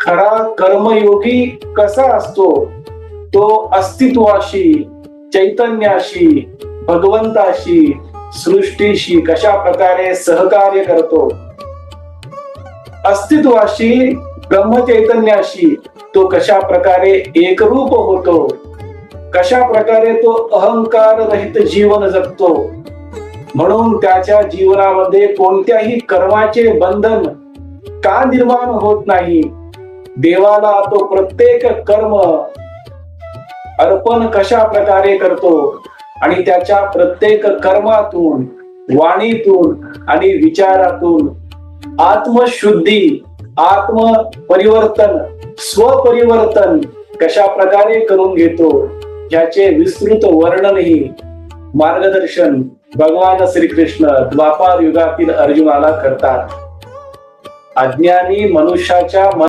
खरा कर्मयोगी कसा असतो, तो अस्तित्वाशी, चैतन्याशी, भगवंताशी, सृष्टीशी कशा प्रकारे सहकार्य करतो, अस्तित्वाशी, ब्रह्मचैतन्याशी तो कशा प्रकारे एकरूप होतो, कशा प्रकारे तो अहंकार रहित जीवन जगतो, म्हणून त्याच्या जीवनामध्ये कोणत्याही कर्माचे बंधन का निर्माण होत नाही, देवाला तो प्रत्येक कर्म अर्पण कशा प्रकारे करतो आणि त्याच्या प्रत्येक कर्मातून, वाणीतून आणि विचारातून आत्मशुद्धी, आत्म परिवर्तन, स्वपरिवर्तन कशा प्रकारे करून घेतो, याचे विस्तृत वर्णनही, मार्गदर्शन भगवान श्रीकृष्ण द्वापार युगातील अर्जुनाला करतात. अज्ञानी मनुष्याच्या